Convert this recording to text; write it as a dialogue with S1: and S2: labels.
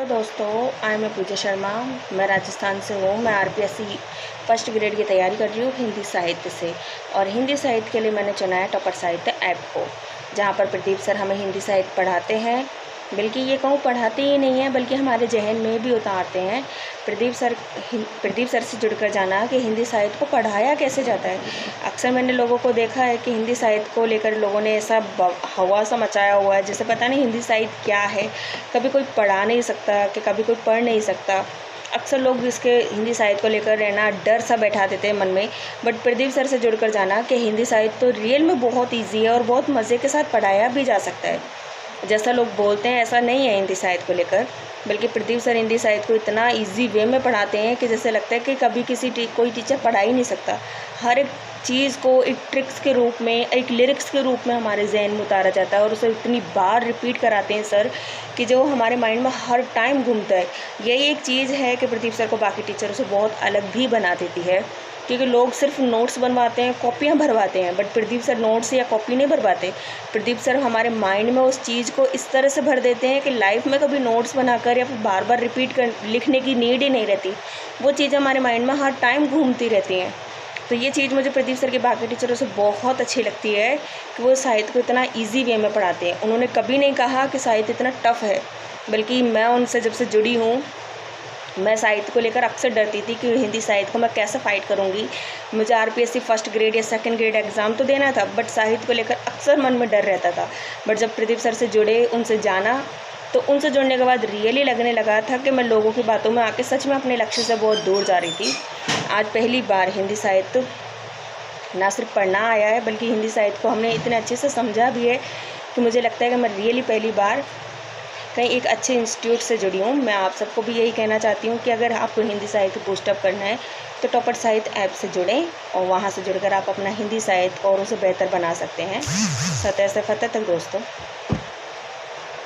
S1: Hello दोस्तों, आई मैं पूजा शर्मा। मैं राजस्थान से हूँ। मैं आरपीएससी फर्स्ट ग्रेड की तैयारी कर रही हूँ हिंदी साहित्य से। और हिंदी साहित्य के लिए मैंने चुना है टॉपर साहित्य ऐप को, जहाँ पर प्रदीप सर हमें हिंदी साहित्य पढ़ाते हैं। बल्कि ये कहूँ पढ़ाते ही नहीं हैं, बल्कि हमारे जहन में भी उतारते हैं। प्रदीप सर से जुड़कर जाना कि हिंदी साहित्य को पढ़ाया कैसे जाता है। अक्सर मैंने लोगों को देखा है कि हिंदी साहित्य को लेकर लोगों ने ऐसा हवा सा मचाया हुआ है जैसे पता नहीं हिंदी साहित्य क्या है। कभी कोई पढ़ा नहीं सकता कि कभी कोई पढ़ नहीं सकता। अक्सर लोग इसके हिंदी साहित्य को लेकर रहना डर सा बैठा देते हैं मन में। बट प्रदीप सर से जुड़कर जाना कि हिंदी साहित्य तो रियल में बहुत ईजी है और बहुत मज़े के साथ पढ़ाया भी जा सकता है। जैसा लोग बोलते हैं ऐसा नहीं है हिंदी साहित्य को लेकर, बल्कि प्रदीप सर हिंदी साहित्य को इतना इजी वे में पढ़ाते हैं कि जैसे लगता है कि कभी कोई टीचर पढ़ा ही नहीं सकता। हर एक चीज़ को एक ट्रिक्स के रूप में, एक लिरिक्स के रूप में हमारे जहन में उतारा जाता है और उसे इतनी बार रिपीट कराते हैं सर कि जो हमारे माइंड में हर टाइम घूमता है। यही एक चीज़ है कि प्रदीप सर को बाकी टीचरों से बहुत अलग भी बना देती है, क्योंकि लोग सिर्फ नोट्स बनवाते हैं, कॉपियाँ भरवाते हैं, बट प्रदीप सर नोट्स या कॉपी नहीं भरवाते। प्रदीप सर हमारे माइंड में उस चीज़ को इस तरह से भर देते हैं कि लाइफ में कभी नोट्स बनाकर या फिर बार बार रिपीट कर लिखने की नीड ही नहीं रहती। वो चीज़ें हमारे माइंड में हर टाइम घूमती रहती हैं। तो ये चीज़ मुझे प्रदीप सर के बाकी टीचरों से बहुत अच्छी लगती है कि वो साहित्य को इतना ईजी वे में पढ़ाते हैं। उन्होंने कभी नहीं कहा कि साहित्य इतना टफ है, बल्कि मैं उनसे जब से जुड़ी हूँ, मैं साहित्य को लेकर अक्सर डरती थी कि हिंदी साहित्य को मैं कैसे फ़ाइट करूँगी। मुझे आरपीएससी फर्स्ट ग्रेड या सेकंड ग्रेड एग्ज़ाम तो देना था, बट साहित्य को लेकर अक्सर मन में डर रहता था। बट जब प्रदीप सर से जुड़े, उनसे जाना, तो उनसे जुड़ने के बाद रियली लगने लगा था कि मैं लोगों की बातों में आके सच में अपने लक्ष्य से बहुत दूर जा रही थी। आज पहली बार हिंदी साहित्य ना सिर्फ पढ़ना आया है, बल्कि हिंदी साहित्य को हमने इतने अच्छे से समझा भी है कि मुझे लगता है कि मैं रियली पहली बार कहीं एक अच्छे इंस्टीट्यूट से जुड़ी हूँ। मैं आप सबको भी यही कहना चाहती हूँ कि अगर आपको हिंदी साहित्य बूस्टअप करना है तो टॉपर साहित्य ऐप से जुड़ें और वहाँ से जुड़कर आप अपना हिंदी साहित्य और उसे बेहतर बना सकते हैं। सतह से फतह तक दोस्तों।